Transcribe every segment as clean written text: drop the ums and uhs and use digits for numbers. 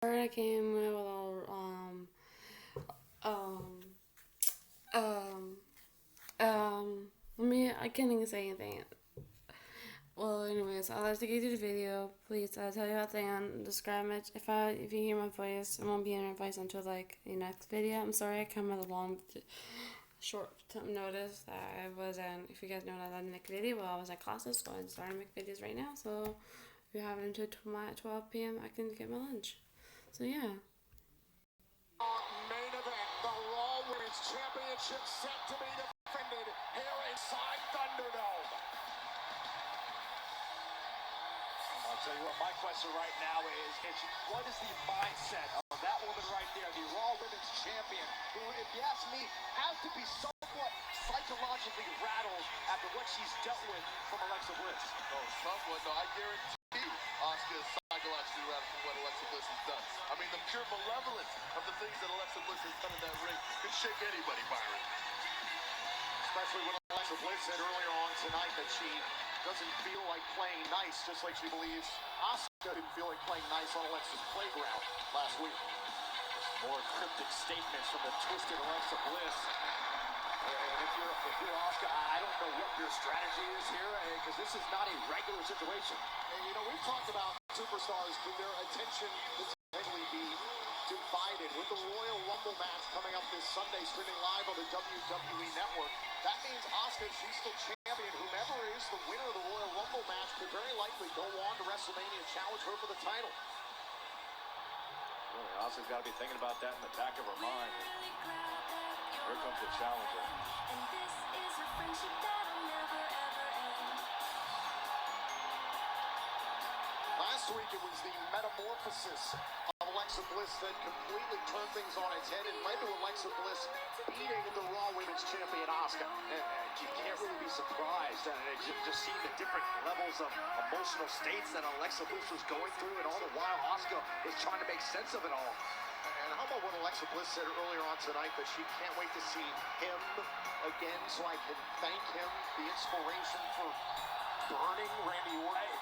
Sorry I came with all um um I can't even say anything. Well, anyways, I'd like to get you the video. Please, I'll tell you how to describe it. If you hear my voice, it won't be in my voice until like the next video. I'm sorry I come with a short notice that I wasn't. If you guys know that I didn't make a video, well, I was at classes, so I'm starting to make videos right now. So if you have it until 12 p.m., I can get my lunch. So yeah. Main event, the Raw Women's Championship set to be defended here inside Thunderdome. I'll tell you what, my question right now is what is the mindset of that woman right there, the Raw Women's Champion, who, if you ask me, has to be somewhat psychologically rattled after what she's dealt with from Alexa Bliss? No, somewhat. No, I guarantee you, Asuka is psychologically rattled from what Alexa Bliss has done. I mean, the pure malevolence of the things that Alexa Bliss has done in that ring could shake anybody, Byron. Especially when Alexa Bliss said earlier on tonight that she doesn't feel like playing nice, just like she believes Asuka didn't feel like playing nice on Alexa's playground last week. More cryptic statements from the twisted Alexa Bliss. And if you're Asuka, I don't know what your strategy is here, because this is not a regular situation. And, you know, we've talked about superstars, could their attention potentially be divided with the Royal Rumble match coming up this Sunday, streaming live on the WWE Network. That means Asuka, she's still champion. Whomever is the winner of the Royal Rumble match could very likely go on to WrestleMania and challenge her for the title. Really, Asuka's got to be thinking about that in the back of her mind. Here comes the challenger. And this is a friendship that'll never ever end. Last week it was the metamorphosis of Alexa Bliss that completely turned things on its head and led to Alexa Bliss beating the Raw Women's Champion Asuka. And you can't really be surprised. Just seeing the different levels of emotional states that Alexa Bliss was going through, and all the while Asuka is trying to make sense of it all. And how about what Alexa Bliss said earlier on tonight, that she can't wait to see him again so I can thank him, the inspiration for burning Randy Orton.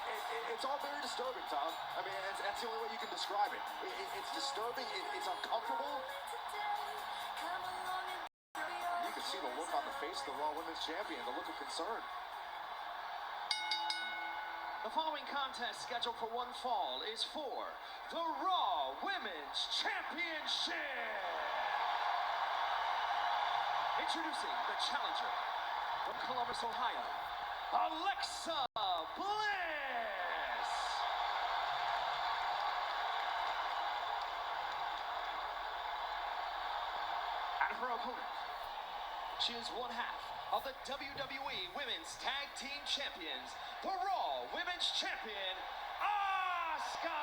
It's all very disturbing, Tom. I mean, that's the only way you can describe it. It's disturbing, it's uncomfortable. You can see the look on the face of the Raw Women's Champion, the look of concern. The following contest scheduled for one fall is for the Raw Women's Championship. Introducing the challenger from Columbus, Ohio, Alexa Bliss. And her opponent, she is one half of the WWE Women's Tag Team Champions, the Raw Women's Champion, Asuka.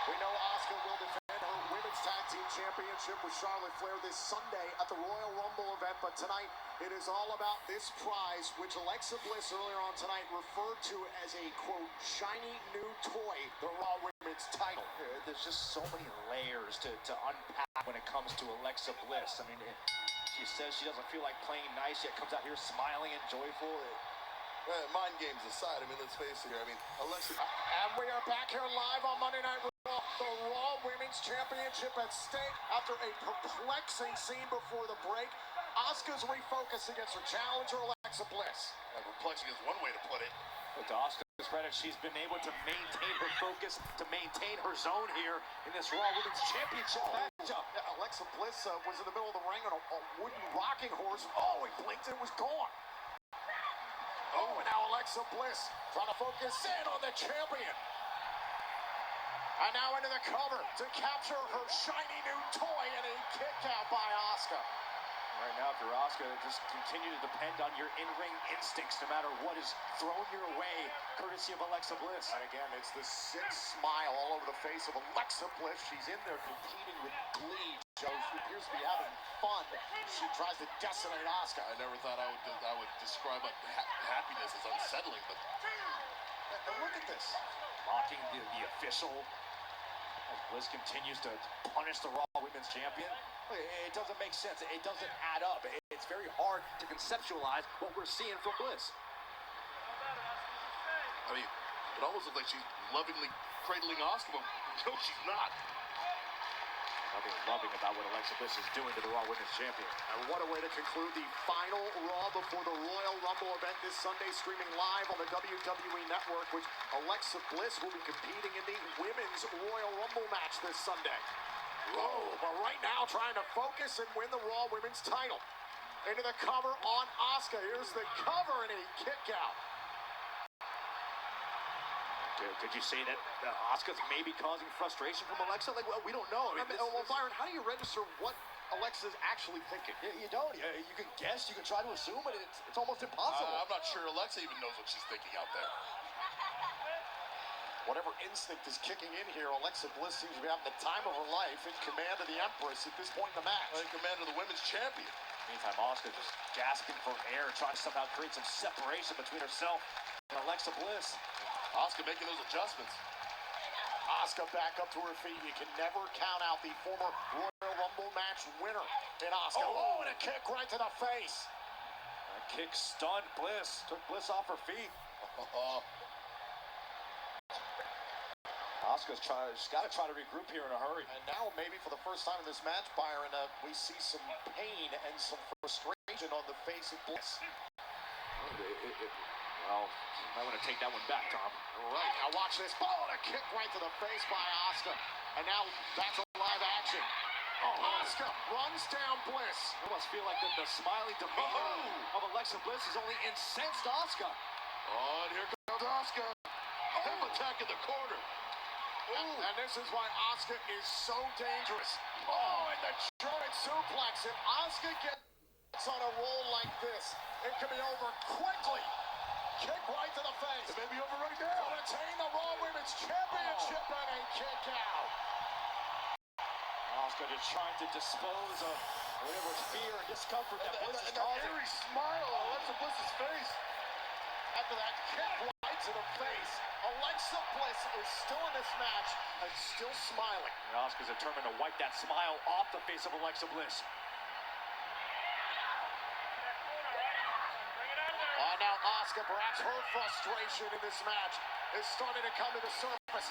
We know Asuka will defend her Women's Tag Team Championship with Charlotte Flair this Sunday at the Royal Rumble event, but tonight it is all about this prize, which Alexa Bliss earlier on tonight referred to as a, quote, shiny new toy, the Raw Women's title. There's just so many layers to unpack when it comes to Alexa Bliss. I mean, she says she doesn't feel like playing nice, yet comes out here smiling and joyful. Mind games aside, I mean, let's face it here. I mean, Alexa... And we are back here live on Monday Night Raw. The Raw Women's Championship at stake after a perplexing scene before the break. Asuka's refocus against her challenger, Alexa Bliss. Perplexing is one way to put it. But to Asuka's credit, she's been able to maintain her focus, to maintain her zone here in this Raw Women's Championship matchup. Alexa Bliss was in the middle of the ring on a wooden rocking horse. Oh, he blinked and it was gone. Oh, and now Alexa Bliss trying to focus in on the champion. And now into the cover to capture her shiny new toy, and a kick out by Asuka. Right now, if you're Asuka, just continue to depend on your in-ring instincts no matter what is thrown your way, courtesy of Alexa Bliss. And again, it's the sick smile all over the face of Alexa Bliss. She's in there competing with glee. She appears to be having fun. She tries to decimate Asuka. I never thought I would describe happiness as unsettling, but... And look at this. Mocking the official as Bliss continues to punish the Raw Women's Champion. It doesn't make sense. It doesn't add up. It's very hard to conceptualize what we're seeing from Bliss. I mean, it almost looks like she's lovingly cradling Asuka, but no, she's not. Nothing loving about what Alexa Bliss is doing to the Raw Women's Champion. And what a way to conclude the final Raw before the Royal Rumble event this Sunday, streaming live on the WWE Network, which Alexa Bliss will be competing in the Women's Royal Rumble match this Sunday. Whoa, but right now trying to focus and win the Raw Women's title. Into the cover on Asuka. Here's the cover and a kick out. Could you say that Asuka's maybe causing frustration from Alexa? Like, well, we don't know. I mean, well, Byron, how do you register what Alexa's actually thinking? You don't. You can guess, you can try to assume, but it's almost impossible. I'm not sure Alexa even knows what she's thinking out there. Whatever instinct is kicking in here, Alexa Bliss seems to be having the time of her life, in command of the Empress at this point in the match. In command of the women's champion. Meantime, Asuka just gasping for air, trying to somehow create some separation between herself and Alexa Bliss. Asuka making those adjustments. Asuka back up to her feet. You can never count out the former Royal Rumble match winner in Asuka. Oh, and a kick right to the face. That kick stunned Bliss, took Bliss off her feet. Asuka's she's got to try to regroup here in a hurry. And now, maybe for the first time in this match, Byron, we see some pain and some frustration on the face of Bliss. Well, might want to take that one back, Tom. Right, now watch this. Oh, and a kick right to the face by Asuka. And now back to live action. Asuka runs down Bliss. It must feel like the smiling demeanor of Alexa Bliss has only incensed Asuka. Oh, and here comes Asuka. Hip attack in the corner. And this is why Asuka is so dangerous. Oh, and the German suplex. If Asuka gets on a roll like this, it can be over quickly. Kick right to the face. It may be over right now. To retain the Raw Women's Championship and a kick out. Asuka just trying to dispose of whatever fear and discomfort that Bliss is And that causing. eerie smile on Alexa Bliss's face. After that kick right to the face, Alexa Bliss is still in this match and still smiling. And Asuka's determined to wipe that smile off the face of Alexa Bliss. Now Asuka, perhaps her frustration in this match is starting to come to the surface.